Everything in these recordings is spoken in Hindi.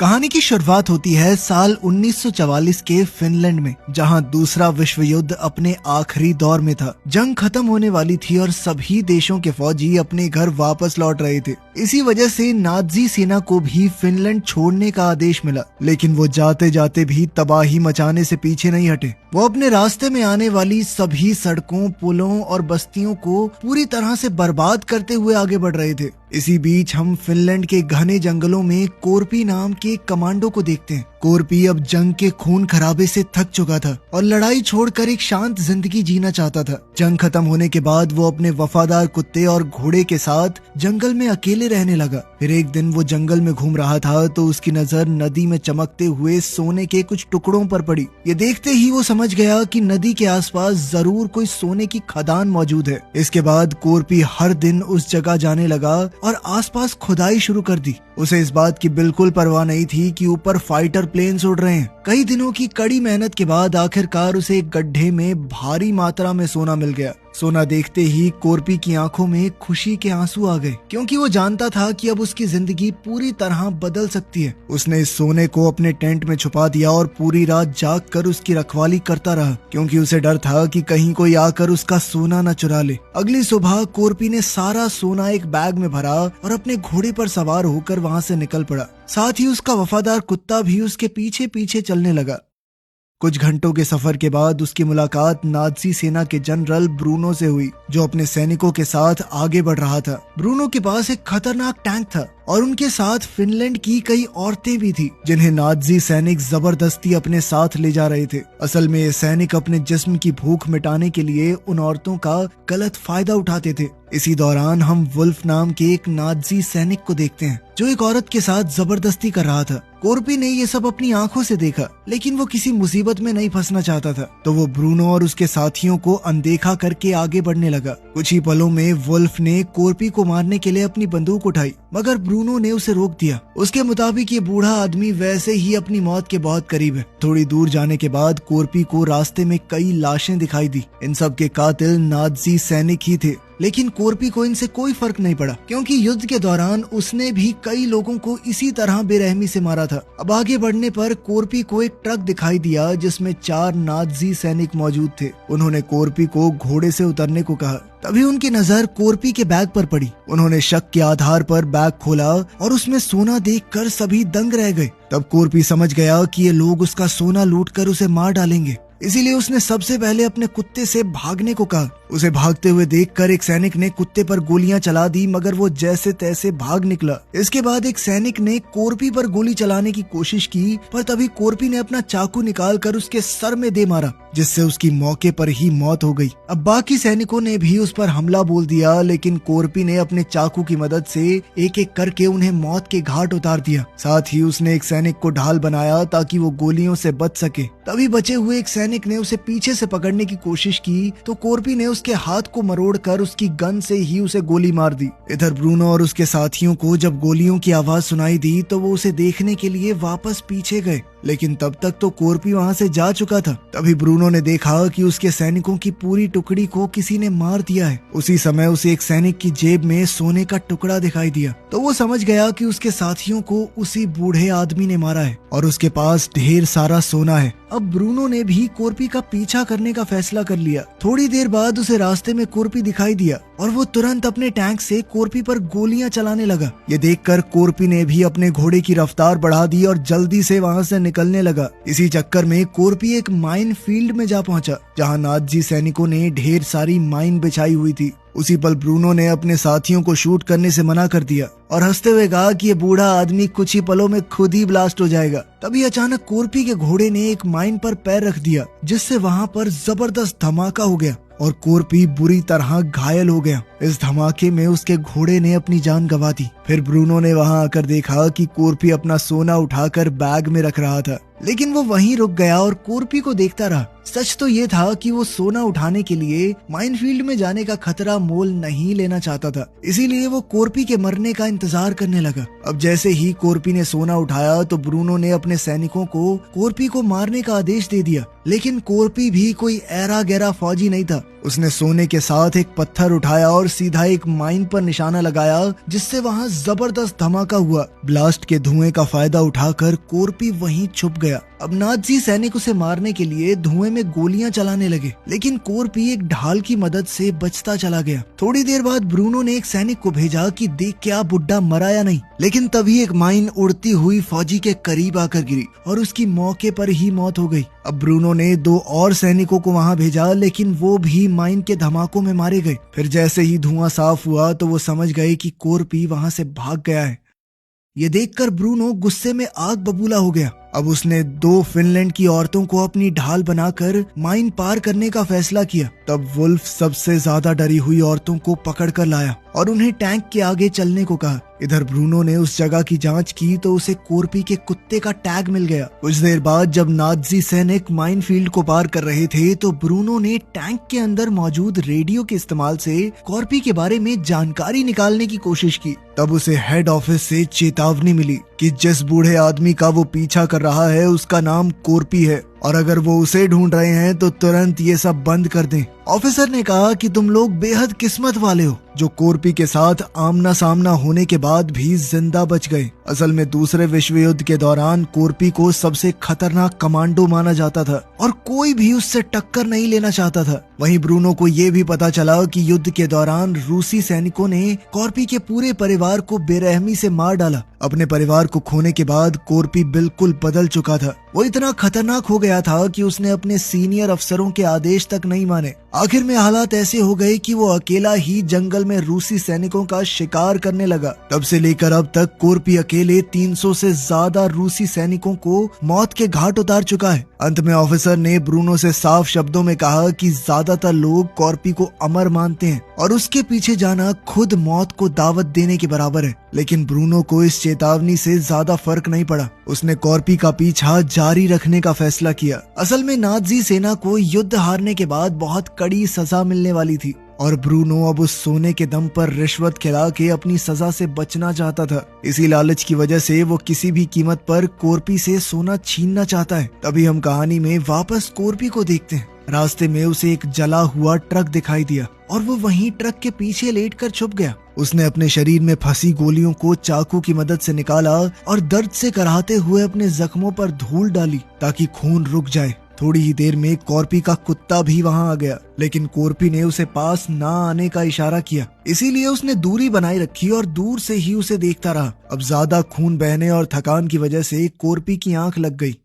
कहानी की शुरुआत होती है साल 1944 के फिनलैंड में, जहां दूसरा विश्व युद्ध अपने आखिरी दौर में था। जंग खत्म होने वाली थी और सभी देशों के फौजी अपने घर वापस लौट रहे थे। इसी वजह से नाजी सेना को भी फिनलैंड छोड़ने का आदेश मिला, लेकिन वो जाते जाते भी तबाही मचाने से पीछे नहीं हटे। वो अपने रास्ते में आने वाली सभी सड़कों, पुलों और बस्तियों को पूरी तरह से बर्बाद करते हुए आगे बढ़ रहे थे। इसी बीच हम फिनलैंड के घने जंगलों में कोरपी नाम के एक कमांडो को देखते हैं। कोरपी अब जंग के खून खराबे से थक चुका था और लड़ाई छोड़कर एक शांत जिंदगी जीना चाहता था। जंग खत्म होने के बाद वो अपने वफादार कुत्ते और घोड़े के साथ जंगल में अकेले रहने लगा। फिर एक दिन वो जंगल में घूम रहा था तो उसकी नजर नदी में चमकते हुए सोने के कुछ टुकड़ों पर पड़ी। ये देखते ही वो समझ गया कि नदी के आसपास जरूर कोई सोने की खदान मौजूद है। इसके बाद कोरपी हर दिन उस जगह जाने लगा और आसपास खुदाई शुरू कर दी। उसे इस बात की बिल्कुल परवाह नहीं थी कि ऊपर फाइटर प्लेन्स उड़ रहे हैं। कई दिनों की कड़ी मेहनत के बाद आखिरकार उसे एक गड्ढे में भारी मात्रा में सोना मिल गया। सोना देखते ही कोरपी की आंखों में खुशी के आंसू आ गए, क्योंकि वो जानता था कि अब उसकी जिंदगी पूरी तरह बदल सकती है। उसने इस सोने को अपने टेंट में छुपा दिया और पूरी रात जाग कर उसकी रखवाली करता रहा, क्योंकि उसे डर था कि कहीं कोई आकर उसका सोना न चुरा ले। अगली सुबह कोरपी ने सारा सोना एक बैग में भरा और अपने घोड़े पर सवार होकर वहाँ से निकल पड़ा। साथ ही उसका वफादार कुत्ता भी उसके पीछे पीछे चलने लगा। कुछ घंटों के सफर के बाद उसकी मुलाकात नाजी सेना के जनरल ब्रूनो से हुई, जो अपने सैनिकों के साथ आगे बढ़ रहा था। ब्रूनो के पास एक खतरनाक टैंक था और उनके साथ फिनलैंड की कई औरतें भी थी, जिन्हें नाजी सैनिक जबरदस्ती अपने साथ ले जा रहे थे। असल में ये सैनिक अपने जिस्म की भूख मिटाने के लिए उन औरतों का गलत फायदा उठाते थे। इसी दौरान हम वुल्फ नाम के एक नाजी सैनिक को देखते हैं, जो एक औरत के साथ जबरदस्ती कर रहा था। कोरपी ने ये सब अपनी आंखों से देखा, लेकिन वो किसी मुसीबत में नहीं फंसना चाहता था, तो वो ब्रूनो और उसके साथियों को अनदेखा करके आगे बढ़ने लगा। कुछ ही पलों में वुल्फ ने कोरपी को मारने के लिए अपनी बंदूक उठाई, मगर ब्रूनो ने उसे रोक दिया। उसके मुताबिक ये बूढ़ा आदमी वैसे ही अपनी मौत के बहुत करीब है। थोड़ी दूर जाने के बाद कोरपी को रास्ते में कई लाशें दिखाई दी। इन सब के कातिल नाजी सैनिक ही थे, लेकिन कोरपी को इनसे कोई फर्क नहीं पड़ा, क्योंकि युद्ध के दौरान उसने भी कई लोगों को इसी तरह बेरहमी से मारा था। अब आगे बढ़ने पर कोरपी को एक ट्रक दिखाई दिया जिसमें 4 नाजी सैनिक मौजूद थे। उन्होंने कोरपी को घोड़े से उतरने को कहा। तभी उनकी नजर कोरपी के बैग पर पड़ी। उन्होंने शक के आधार पर बैग खोला और उसमें सोना देखकर सभी दंग रह गए। तब कोरपी समझ गया कि ये लोग उसका सोना लूटकर उसे मार डालेंगे, इसीलिए उसने सबसे पहले अपने कुत्ते से भागने को कहा। उसे भागते हुए देखकर एक सैनिक ने कुत्ते पर गोलियां चला दी, मगर वो जैसे तैसे भाग निकला। इसके बाद एक सैनिक ने कोरपी पर गोली चलाने की कोशिश की, पर तभी कोरपी ने अपना चाकू निकालकर उसके सर में दे मारा, जिससे उसकी मौके पर ही मौत हो गई। अब बाकी सैनिकों ने भी उस पर हमला बोल दिया, लेकिन कोरपी ने अपने चाकू की मदद से एक एक करके उन्हें मौत के घाट उतार दिया। साथ ही उसने एक सैनिक को ढाल बनाया ताकि वो गोलियों से बच सके। तभी बचे हुए एक सैनिक ने उसे पीछे से पकड़ने की कोशिश की, तो कोरपी ने उसके हाथ को मरोड़कर उसकी गन से ही उसे गोली मार दी। इधर ब्रूनो और उसके साथियों को जब गोलियों की आवाज सुनाई दी तो वो उसे देखने के लिए वापस पीछे गए, लेकिन तब तक तो कोरपी वहाँ से जा चुका था। तभी ब्रूनो ने देखा कि उसके सैनिकों की पूरी टुकड़ी को किसी ने मार दिया है। उसी समय उसे एक सैनिक की जेब में सोने का टुकड़ा दिखाई दिया, तो वो समझ गया कि उसके साथियों को उसी बूढ़े आदमी ने मारा है और उसके पास ढेर सारा सोना है। अब ब्रूनो ने भी कोरपी का पीछा करने का फैसला कर लिया। थोड़ी देर बाद उसे रास्ते में कोरपी दिखाई दिया और वो तुरंत अपने टैंक से कोरपी पर गोलियां चलाने लगा। ये देखकर कोरपी ने भी अपने घोड़े की रफ्तार बढ़ा दी और जल्दी से वहाँ से निकलने लगा। इसी चक्कर में कोरपी एक माइन फील्ड में जा पहुंचा, जहाँ नाजी सैनिकों ने ढेर सारी माइन बिछाई हुई थी। उसी पल ब्रूनो ने अपने साथियों को शूट करने से मना कर दिया और हंसते हुए कहा कि ये बूढ़ा आदमी कुछ ही पलों में खुद ही ब्लास्ट हो जाएगा। तभी अचानक कोरपी के घोड़े ने एक माइन पर पैर रख दिया, जिससे वहाँ पर जबरदस्त धमाका हो गया और कोरपी बुरी तरह घायल हो गया। इस धमाके में उसके घोड़े ने अपनी जान गंवा दी। फिर ब्रूनो ने वहां आकर देखा कि कोरपी अपना सोना उठाकर बैग में रख रहा था। लेकिन वो वहीं रुक गया और कोरपी को देखता रहा। सच तो ये था कि वो सोना उठाने के लिए माइनफील्ड में जाने का खतरा मोल नहीं लेना चाहता था, इसीलिए वो कोरपी के मरने का इंतजार करने लगा। अब जैसे ही कोरपी ने सोना उठाया तो ब्रूनो ने अपने सैनिकों को कोरपी को मारने का आदेश दे दिया, लेकिन कोरपी भी कोई ऐरा गैरा फौजी नहीं था। उसने सोने के साथ एक पत्थर उठाया और सीधा एक माइन पर निशाना लगाया, जिससे वहाँ जबरदस्त धमाका हुआ। ब्लास्ट के धुएं का फायदा उठाकर कोरपी वहीं छुप गया। अब नाजी सैनिक उसे मारने के लिए धुएं में गोलियां चलाने लगे, लेकिन कोरपी एक ढाल की मदद से बचता चला गया। थोड़ी देर बाद ब्रूनो ने एक सैनिक को भेजा कि देख क्या बुड्ढा मरा या नहीं, लेकिन तभी एक माइन उड़ती हुई फौजी के करीब आकर गिरी और उसकी मौके पर ही मौत हो गई। अब ब्रूनो ने 2 और सैनिकों को वहां भेजा, लेकिन वो भी माइन के धमाकों में मारे गए। फिर जैसे ही धुआं साफ हुआ तो वो समझ गए कि कोरपी वहां से भाग गया है। ये देखकर ब्रूनो गुस्से में आग बबूला हो गया। अब उसने 2 फिनलैंड की औरतों को अपनी ढाल बनाकर माइन पार करने का फैसला किया। तब वुल्फ सबसे ज्यादा डरी हुई औरतों को पकड़ कर लाया और उन्हें टैंक के आगे चलने को कहा। इधर ब्रूनो ने उस जगह की जांच की तो उसे कोरपी के कुत्ते का टैग मिल गया। कुछ देर बाद जब नाजी सैनिक माइनफील्ड को पार कर रहे थे तो ब्रूनो ने टैंक के अंदर मौजूद रेडियो के इस्तेमाल से कोरपी के बारे में जानकारी निकालने की कोशिश की। तब उसे हेड ऑफिस से चेतावनी मिली कि जिस बूढ़े आदमी का वो पीछा कर रहा है उसका नाम कोरपी है और अगर वो उसे ढूंढ रहे हैं तो तुरंत ये सब बंद कर दें। ऑफिसर ने कहा कि तुम लोग बेहद किस्मत वाले हो जो कोरपी के साथ आमना सामना होने के बाद भी जिंदा बच गए। असल में दूसरे विश्व युद्ध के दौरान कोरपी को सबसे खतरनाक कमांडो माना जाता था और कोई भी उससे टक्कर नहीं लेना चाहता था। वहीं ब्रूनो को ये भी पता चला कि युद्ध के दौरान रूसी सैनिकों ने कोरपी के पूरे परिवार को बेरहमी से मार डाला। अपने परिवार को खोने के बाद कोरपी बिल्कुल बदल चुका था। वो इतना खतरनाक हो गया था कि उसने अपने सीनियर अफसरों के आदेश तक नहीं माने। आखिर में हालात ऐसे हो गए कि वो अकेला ही जंगल में रूसी सैनिकों का शिकार करने लगा। तब से लेकर अब तक कोरपी अकेले 300 से ज्यादा रूसी सैनिकों को मौत के घाट उतार चुका है। अंत में ऑफिसर ने ब्रूनो से साफ शब्दों में कहा कि ज्यादातर लोग कोरपी को अमर मानते हैं और उसके पीछे जाना खुद मौत को दावत देने के बराबर है। लेकिन ब्रूनो को इस चेतावनी से ज्यादा फर्क नहीं पड़ा। उसने कोरपी का पीछा जारी रखने का फैसला किया। असल में नाजी सेना को युद्ध हारने के बाद बहुत कड़ी सजा मिलने वाली थी और ब्रूनो अब उस सोने के दम पर रिश्वत खिला के अपनी सजा से बचना चाहता था। इसी लालच की वजह से वो किसी भी कीमत पर कोरपी से सोना छीनना चाहता है। तभी हम कहानी में वापस कोरपी को देखते हैं। रास्ते में उसे एक जला हुआ ट्रक दिखाई दिया और वो वहीं ट्रक के पीछे लेटकर छुप गया। उसने अपने शरीर में फंसी गोलियों को चाकू की मदद से निकाला और दर्द से कराहते हुए अपने जख्मों पर धूल डाली ताकि खून रुक जाए। थोड़ी ही देर में कोरपी का कुत्ता भी वहां आ गया, लेकिन कोरपी ने उसे पास ना आने का इशारा किया, इसीलिए उसने दूरी बनाए रखी और दूर से ही उसे देखता रहा। अब ज्यादा खून बहने और थकान की वजह से कोरपी की आंख लग गई।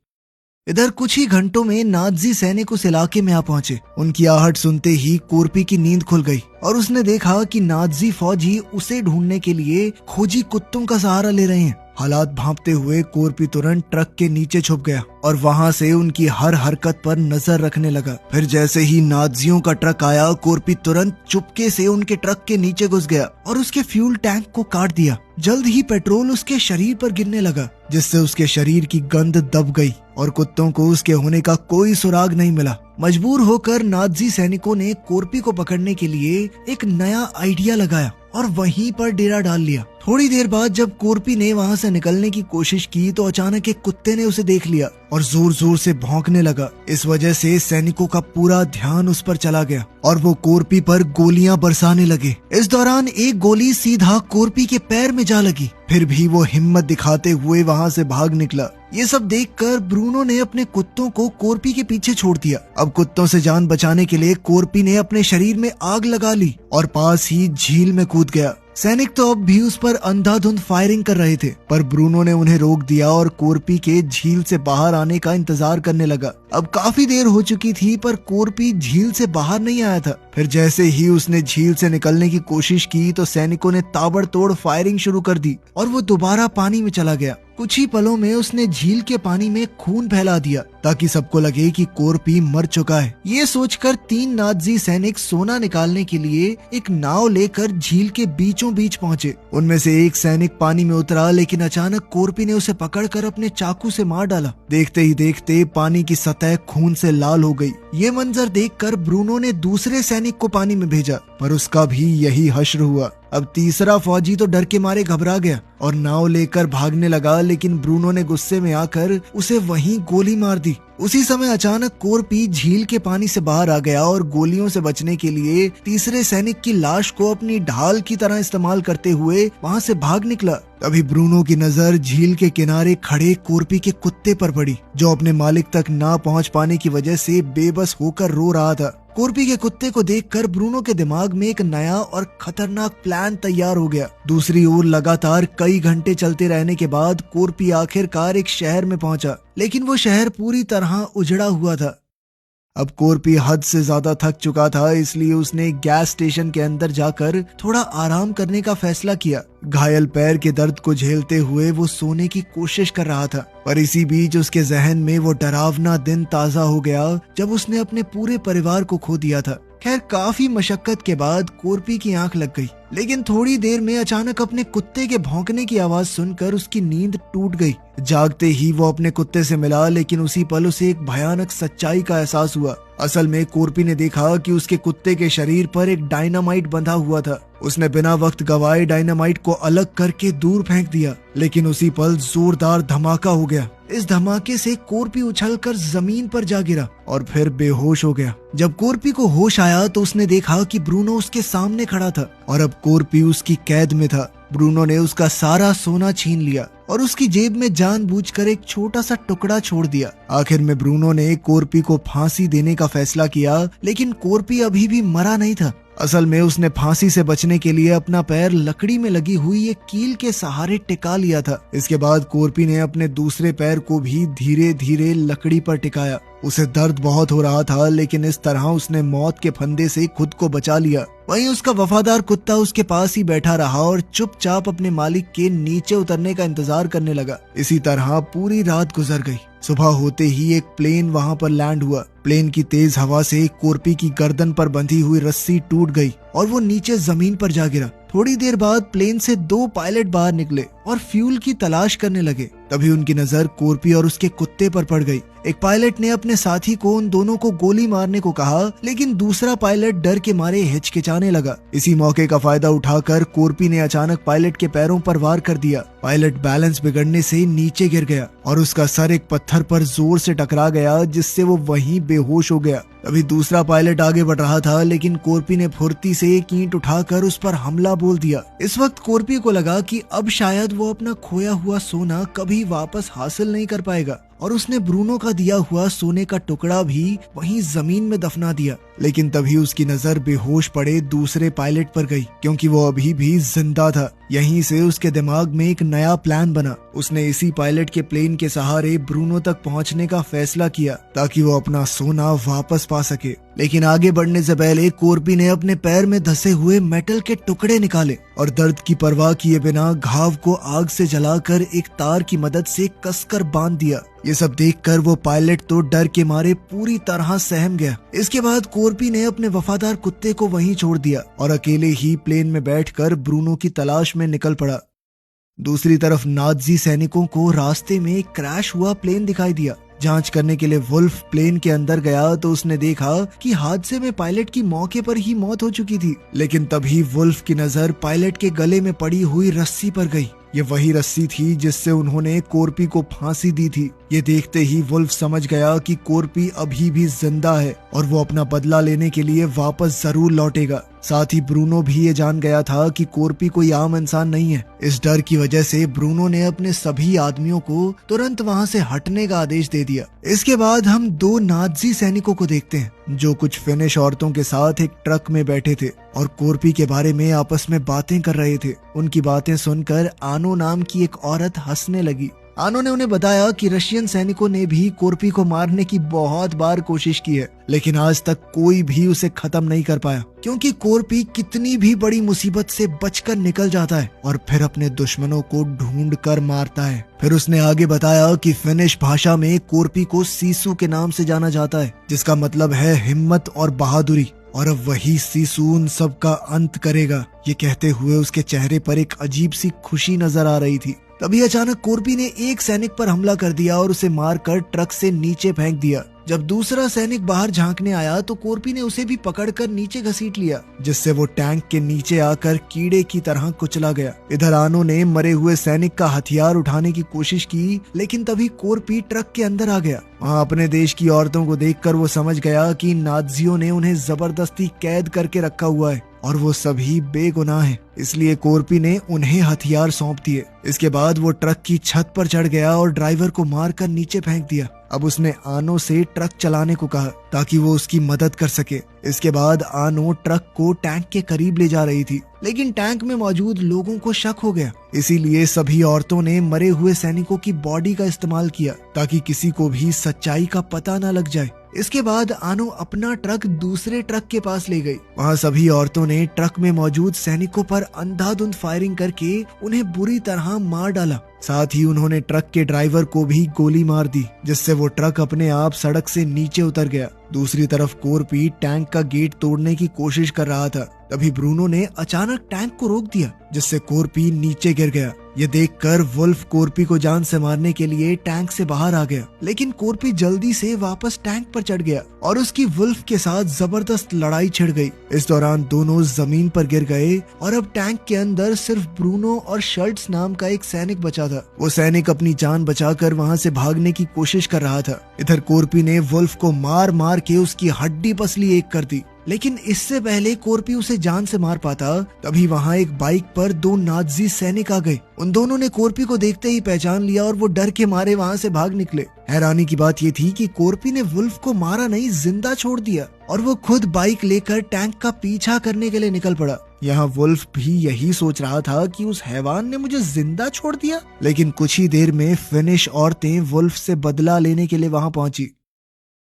इधर कुछ ही घंटों में नाजी सैनिक उस इलाके में आ पहुंचे। उनकी आहट सुनते ही कोरपी की नींद खुल गई और उसने देखा कि नाजी फौजी उसे ढूंढने के लिए खोजी कुत्तों का सहारा ले रहे हैं। हालात भांपते हुए कोरपी तुरंत ट्रक के नीचे छुप गया और वहां से उनकी हर हरकत पर नजर रखने लगा। फिर जैसे ही नाजियों का ट्रक आया, कोरपी तुरंत चुपके से उनके ट्रक के नीचे घुस गया और उसके फ्यूल टैंक को काट दिया। जल्द ही पेट्रोल उसके शरीर पर गिरने लगा, जिससे उसके शरीर की गंध दब गई और कुत्तों को उसके होने का कोई सुराग नहीं मिला। मजबूर होकर नाजी सैनिकों ने कोरपी को पकड़ने के लिए एक नया आइडिया लगाया और वहीं पर डेरा डाल लिया। थोड़ी देर बाद जब कोरपी ने वहां से निकलने की कोशिश की तो अचानक एक कुत्ते ने उसे देख लिया और जोर जोर से भौंकने लगा। इस वजह से सैनिकों का पूरा ध्यान उस पर चला गया और वो कोरपी पर गोलियां बरसाने लगे। इस दौरान एक गोली सीधा कोरपी के पैर में जा लगी, फिर भी वो हिम्मत दिखाते हुए वहां से भाग निकला। ये सब देखकर ब्रूनो ने अपने कुत्तों को कोरपी के पीछे छोड़ दिया। अब कुत्तों से जान बचाने के लिए कोरपी ने अपने शरीर में आग लगा ली और पास ही झील में कूद गया। सैनिक तो अब भी उस पर अंधाधुंध फायरिंग कर रहे थे, पर ब्रूनो ने उन्हें रोक दिया और कोरपी के झील से बाहर आने का इंतजार करने लगा। अब काफी देर हो चुकी थी पर कोरपी झील से बाहर नहीं आया था। फिर जैसे ही उसने झील से निकलने की कोशिश की तो सैनिकों ने ताबड़तोड़ फायरिंग शुरू कर दी और वो दोबारा पानी में चला गया। कुछ ही पलों में उसने झील के पानी में खून फैला दिया ताकि सबको लगे कि कोरपी मर चुका है। ये सोचकर 3 नाज़ी सैनिक सोना निकालने के लिए एक नाव लेकर झील के बीचों बीच पहुंचे। उनमें से एक सैनिक पानी में उतरा, लेकिन अचानक कोरपी ने उसे पकड़कर अपने चाकू से मार डाला। देखते ही देखते पानी की सतह खून से लाल हो गई। ये मंजर देखकर ब्रूनो ने दूसरे सैनिक को पानी में भेजा, पर उसका भी यही हश्र हुआ। अब तीसरा फौजी तो डर के मारे घबरा गया और नाव लेकर भागने लगा, लेकिन ब्रूनो ने गुस्से में आकर उसे वहीं गोली मार दी। उसी समय अचानक कोरपी झील के पानी से बाहर आ गया और गोलियों से बचने के लिए तीसरे सैनिक की लाश को अपनी ढाल की तरह इस्तेमाल करते हुए वहां से भाग निकला। तभी ब्रूनो की नजर झील के किनारे खड़े कोरपी के कुत्ते पर पड़ी, जो अपने मालिक तक ना पहुंच पाने की वजह से बेबस होकर रो रहा था। कोरपी के कुत्ते को देखकर ब्रूनो के दिमाग में एक नया और खतरनाक प्लान तैयार हो गया। दूसरी ओर लगातार कई घंटे चलते रहने के बाद कोरपी आखिरकार एक शहर में पहुंचा, लेकिन वो शहर पूरी तरह उजड़ा हुआ था। अब कोरपी हद से ज्यादा थक चुका था, इसलिए उसने गैस स्टेशन के अंदर जाकर थोड़ा आराम करने का फैसला किया। घायल पैर के दर्द को झेलते हुए वो सोने की कोशिश कर रहा था, पर इसी बीच उसके जहन में वो डरावना दिन ताजा हो गया जब उसने अपने पूरे परिवार को खो दिया था। खैर, काफी मशक्कत के बाद कोरपी की आंख लग गई, लेकिन थोड़ी देर में अचानक अपने कुत्ते के भौंकने की आवाज सुनकर उसकी नींद टूट गई। जागते ही वो अपने कुत्ते से मिला, लेकिन उसी पल उसे एक भयानक सच्चाई का एहसास हुआ। असल में कोरपी ने देखा कि उसके कुत्ते के शरीर पर एक डायनामाइट बंधा हुआ था। उसने बिना वक्त गवाए डायनामाइट को अलग करके दूर फेंक दिया, लेकिन उसी पल जोरदार धमाका हो गया। इस धमाके से कोरपी उछलकर जमीन पर जा गिरा और फिर बेहोश हो गया। जब कोरपी को होश आया तो उसने देखा कि ब्रूनो उसके सामने खड़ा था और अब कोरपी उसकी कैद में था। ब्रूनो ने उसका सारा सोना छीन लिया और उसकी जेब में जानबूझकर एक छोटा सा टुकड़ा छोड़ दिया। आखिर में ब्रूनो ने कोरपी को फांसी देने का फैसला किया, लेकिन कोरपी अभी भी मरा नहीं था। असल में उसने फांसी से बचने के लिए अपना पैर लकड़ी में लगी हुई एक कील के सहारे टिका लिया था। इसके बाद कोरपी ने अपने दूसरे पैर को भी धीरे धीरे लकड़ी पर टिकाया। उसे दर्द बहुत हो रहा था, लेकिन इस तरह उसने मौत के फंदे से खुद को बचा लिया। वहीं उसका वफादार कुत्ता उसके पास ही बैठा रहा और चुपचाप अपने मालिक के नीचे उतरने का इंतजार करने लगा। इसी तरह पूरी रात गुजर गई। सुबह होते ही एक प्लेन वहां पर लैंड हुआ। प्लेन की तेज हवा से कोरपी की गर्दन पर बंधी हुई रस्सी टूट गई और वो नीचे जमीन पर जा गिरा। थोड़ी देर बाद प्लेन से 2 पायलट बाहर निकले और फ्यूल की तलाश करने लगे। तभी उनकी नजर कोरपी और उसके कुत्ते पर पड़ गई। एक पायलट ने अपने साथी को उन दोनों को गोली मारने को कहा, लेकिन दूसरा पायलट डर के मारे हिचकिचाने लगा। इसी मौके का फायदा उठाकर कोरपी ने अचानक पायलट के पैरों पर वार कर दिया। पायलट बैलेंस बिगड़ने से नीचे गिर गया और उसका सर एक पत्थर पर जोर से टकरा गया, जिससे वो वहीं बेहोश हो गया। अभी दूसरा पायलट आगे बढ़ रहा था, लेकिन कोरपी ने फुर्ती से एक ईंट उठाकर उस पर हमला बोल दिया। इस वक्त कोरपी को लगा कि अब शायद वो अपना खोया हुआ सोना कभी वापस हासिल नहीं कर पाएगा, और उसने ब्रूनो का दिया हुआ सोने का टुकड़ा भी वहीं जमीन में दफना दिया। लेकिन तभी उसकी नजर बेहोश पड़े दूसरे पायलट पर गई, क्योंकि वो अभी भी जिंदा था। यहीं से उसके दिमाग में एक नया प्लान बना। उसने इसी पायलट के प्लेन के सहारे ब्रूनो तक पहुंचने का फैसला किया ताकि वो अपना सोना वापस पा सके। लेकिन आगे बढ़ने से पहले कोरपी ने अपने पैर में धसे हुए मेटल के टुकड़े निकाले और दर्द की परवाह किए बिना घाव को आग से जलाकर एक तार की मदद से कसकर बांध दिया। ये सब देखकर वो पायलट तो डर के मारे पूरी तरह सहम गया। इसके बाद कोरपी ने अपने वफादार कुत्ते को वहीं छोड़ दिया और अकेले ही प्लेन में बैठकर ब्रूनो की तलाश में निकल पड़ा। दूसरी तरफ नाज़ी सैनिकों को रास्ते में एक क्रैश हुआ प्लेन दिखाई दिया। जांच करने के लिए वुल्फ प्लेन के अंदर गया तो उसने देखा कि हादसे में पायलट की मौके पर ही मौत हो चुकी थी। लेकिन तभी वुल्फ की नजर पायलट के गले में पड़ी हुई रस्सी पर गई। ये वही रस्सी थी जिससे उन्होंने कोरपी को फांसी दी थी। ये देखते ही वुल्फ समझ गया कि कोरपी अभी भी जिंदा है और वो अपना बदला लेने के लिए वापस जरूर लौटेगा। साथ ही ब्रूनो भी ये जान गया था कि कोरपी कोई आम इंसान नहीं है। इस डर की वजह से ब्रूनो ने अपने सभी आदमियों को तुरंत वहां से हटने का आदेश दे दिया। इसके बाद हम 2 नाज़ी सैनिकों को देखते हैं जो कुछ फिनिश औरतों के साथ एक ट्रक में बैठे थे और कोरपी के बारे में आपस में बातें कर रहे थे। उनकी बातें सुनकर आनो नाम की एक औरत हंसने लगी। आनो ने उन्हें बताया कि रशियन सैनिकों ने भी कोर्पी को मारने की बहुत बार कोशिश की है, लेकिन आज तक कोई भी उसे खत्म नहीं कर पाया, क्योंकि कोर्पी कितनी भी बड़ी मुसीबत से बचकर निकल जाता है और फिर अपने दुश्मनों को ढूंढ कर मारता है। फिर उसने आगे बताया कि फिनिश भाषा में कोर्पी को सीसू के नाम से जाना जाता है, जिसका मतलब है हिम्मत और बहादुरी, और अब वही सीसू उन सब का अंत करेगा। ये कहते हुए उसके चेहरे पर एक अजीब सी खुशी नजर आ रही थी। तभी अचानक कोर्पी ने एक सैनिक पर हमला कर दिया और उसे मारकर ट्रक से नीचे फेंक दिया। जब दूसरा सैनिक बाहर झांकने आया तो कोर्पी ने उसे भी पकड़कर नीचे घसीट लिया, जिससे वो टैंक के नीचे आकर कीड़े की तरह कुचला गया। इधर आनो ने मरे हुए सैनिक का हथियार उठाने की कोशिश की, लेकिन तभी कोर्पी ट्रक के अंदर आ गया। वहाँ अपने देश की औरतों को देखकर वो समझ गया कि नाज़ियों ने उन्हें जबरदस्ती कैद करके रखा हुआ है और वो सभी बेगुनाह हैं। इसलिए कोर्पी ने उन्हें हथियार सौंप दिए। इसके बाद वो ट्रक की छत पर चढ़ गया और ड्राइवर को मारकर नीचे फेंक दिया। अब उसने आनो से ट्रक चलाने को कहा ताकि वो उसकी मदद कर सके। इसके बाद आनो ट्रक को टैंक के करीब ले जा रही थी, लेकिन टैंक में मौजूद लोगों को शक हो गया। इसीलिए सभी औरतों ने मरे हुए सैनिकों की बॉडी का इस्तेमाल किया ताकि किसी को भी सच्चाई का पता न लग जाए। इसके बाद आनो अपना ट्रक दूसरे ट्रक के पास ले गई। वहाँ सभी औरतों ने ट्रक में मौजूद सैनिकों पर अंधाधुंध फायरिंग करके उन्हें बुरी तरह मार डाला। साथ ही उन्होंने ट्रक के ड्राइवर को भी गोली मार दी, जिससे वो ट्रक अपने आप सड़क से नीचे उतर गया। दूसरी तरफ कोर्पी टैंक का गेट तोड़ने की कोशिश कर रहा था। तभी ब्रूनो ने अचानक टैंक को रोक दिया, जिससे कोर्पी नीचे गिर गया। ये देखकर वुल्फ कोर्पी को जान से मारने के लिए टैंक से बाहर आ गया, लेकिन कोर्पी जल्दी से वापस टैंक पर चढ़ गया और उसकी वुल्फ के साथ जबरदस्त लड़ाई छिड़ गई। इस दौरान दोनों जमीन पर गिर गए और अब टैंक के अंदर सिर्फ ब्रूनो और शर्ट्स नाम का एक सैनिक बचा था। वो सैनिक अपनी जान बचाकर वहाँ से भागने की कोशिश कर रहा था। इधर कोर्पी ने वुल्फ को मार मार के उसकी हड्डी पसली एक कर दी, लेकिन इससे पहले कोर्पी उसे जान से मार पाता, तभी वहाँ एक बाइक पर दो नाज़ी सैनिक आ गए। उन दोनों ने कोर्पी को देखते ही पहचान लिया और वो डर के मारे वहाँ से भाग निकले। हैरानी की बात ये थी कि कोर्पी ने वुल्फ को मारा नहीं, जिंदा छोड़ दिया और वो खुद बाइक लेकर टैंक का पीछा करने के लिए निकल पड़ा। यहाँ वुल्फ भी यही सोच रहा था कि उस हैवान ने मुझे जिंदा छोड़ दिया। लेकिन कुछ ही देर में फिनिश औरतें वुल्फ से बदला लेने के लिए वहाँ पहुंची।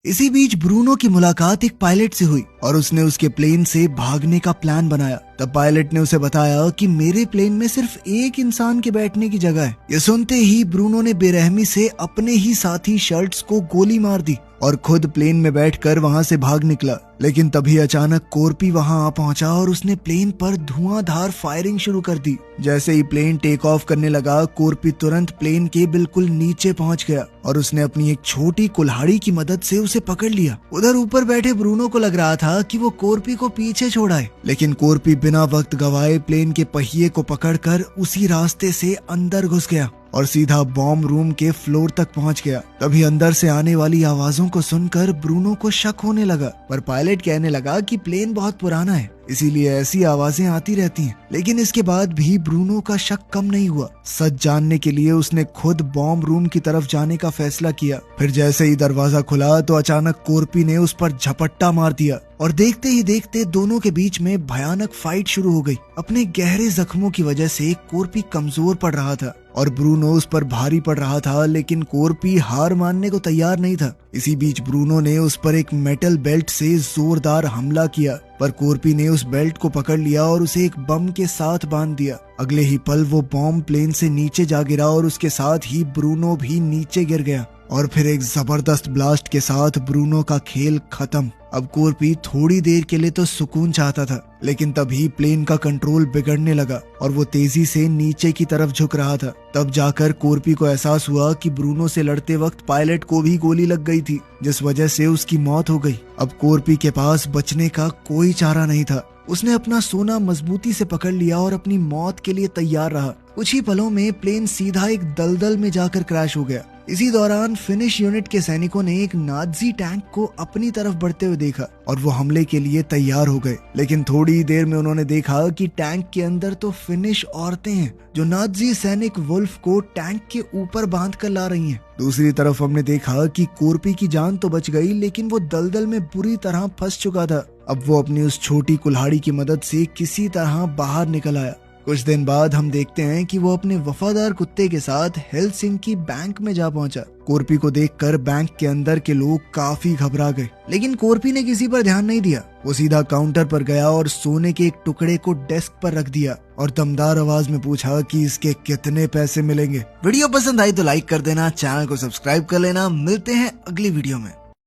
इसी बीच ब्रूनो की मुलाकात एक पायलट से हुई और उसने उसके प्लेन से भागने का प्लान बनाया। तब पायलट ने उसे बताया कि मेरे प्लेन में सिर्फ एक इंसान के बैठने की जगह है। ये सुनते ही ब्रूनो ने बेरहमी से अपने ही साथी शर्ट्स को गोली मार दी और खुद प्लेन में बैठकर वहां से भाग निकला। लेकिन तभी अचानक कोर्पी वहां आ पहुंचा और उसने प्लेन पर धुआंधार फायरिंग शुरू कर दी। जैसे ही प्लेन टेक ऑफ करने लगा, कोर्पी तुरंत प्लेन के बिल्कुल नीचे पहुंच गया और उसने अपनी एक छोटी कुल्हाड़ी की मदद से उसे पकड़ लिया। उधर ऊपर बैठे ब्रूनो को लग रहा था कि वो कोर्पी को पीछे छोड़ाए, लेकिन कोर्पी बिना वक्त गवाए प्लेन के पहिए को पकड़कर उसी रास्ते से अंदर घुस गया और सीधा बॉम्ब रूम के फ्लोर तक पहुंच गया। तभी अंदर से आने वाली आवाजों को सुनकर ब्रूनो को शक होने लगा, पर पायलट कहने लगा कि प्लेन बहुत पुराना है, इसीलिए ऐसी आवाजें आती रहती हैं। लेकिन इसके बाद भी ब्रूनो का शक कम नहीं हुआ। सच जानने के लिए उसने खुद बॉम्ब रूम की तरफ जाने का फैसला किया। फिर जैसे ही दरवाजा खुला तो अचानक कोर्पी ने उस पर झपट्टा मार दिया और देखते ही देखते दोनों के बीच में भयानक फाइट शुरू हो गई। अपने गहरे जख्मों की वजह से कोर्पी कमजोर पड़ रहा था और ब्रूनो उस पर भारी पड़ रहा था, लेकिन कोर्पी हार मानने को तैयार नहीं था। इसी बीच ब्रूनो ने उस पर एक मेटल बेल्ट से जोरदार हमला किया, पर कोर्पी ने उस बेल्ट को पकड़ लिया और उसे एक बम के साथ बांध दिया। अगले ही पल वो बॉम्ब प्लेन से नीचे जा गिरा और उसके साथ ही ब्रूनो भी नीचे गिर गया और फिर एक जबरदस्त ब्लास्ट के साथ ब्रूनो का खेल खत्म। अब कोर्पी थोड़ी देर के लिए तो सुकून चाहता था, लेकिन तभी प्लेन का कंट्रोल बिगड़ने लगा और वो तेजी से नीचे की तरफ झुक रहा था। तब जाकर कोर्पी को एहसास हुआ कि ब्रूनो से लड़ते वक्त पायलट को भी गोली लग गई थी, जिस वजह से उसकी मौत हो गई। अब कोर्पी के पास बचने का कोई चारा नहीं था। उसने अपना सोना मजबूती से पकड़ लिया और अपनी मौत के लिए तैयार रहा। कुछ ही पलों में प्लेन सीधा एक दलदल में जाकर क्रैश हो गया। इसी दौरान फिनिश यूनिट के सैनिकों ने एक नाज़ी टैंक को अपनी तरफ बढ़ते हुए देखा और वो हमले के लिए तैयार हो गए। लेकिन थोड़ी देर में उन्होंने देखा कि टैंक के अंदर तो फिनिश औरतें हैं जो नाज़ी सैनिक वुल्फ को टैंक के ऊपर बांध कर ला रही हैं। दूसरी तरफ हमने देखा कि कोर्पी की जान तो बच गई, लेकिन वो दलदल में बुरी तरह फंस चुका था। अब वो अपनी उस छोटी कुल्हाड़ी की मदद से किसी तरह बाहर निकल आया। कुछ दिन बाद हम देखते हैं कि वो अपने वफादार कुत्ते के साथ हेलसिंकी बैंक में जा पहुंचा। कोर्पी को देखकर बैंक के अंदर के लोग काफी घबरा गए, लेकिन कोर्पी ने किसी पर ध्यान नहीं दिया। वो सीधा काउंटर पर गया और सोने के एक टुकड़े को डेस्क पर रख दिया और दमदार आवाज में पूछा कि इसके कितने पैसे मिलेंगे। वीडियो पसंद आई तो लाइक कर देना, चैनल को सब्सक्राइब कर लेना। मिलते हैं अगली वीडियो में।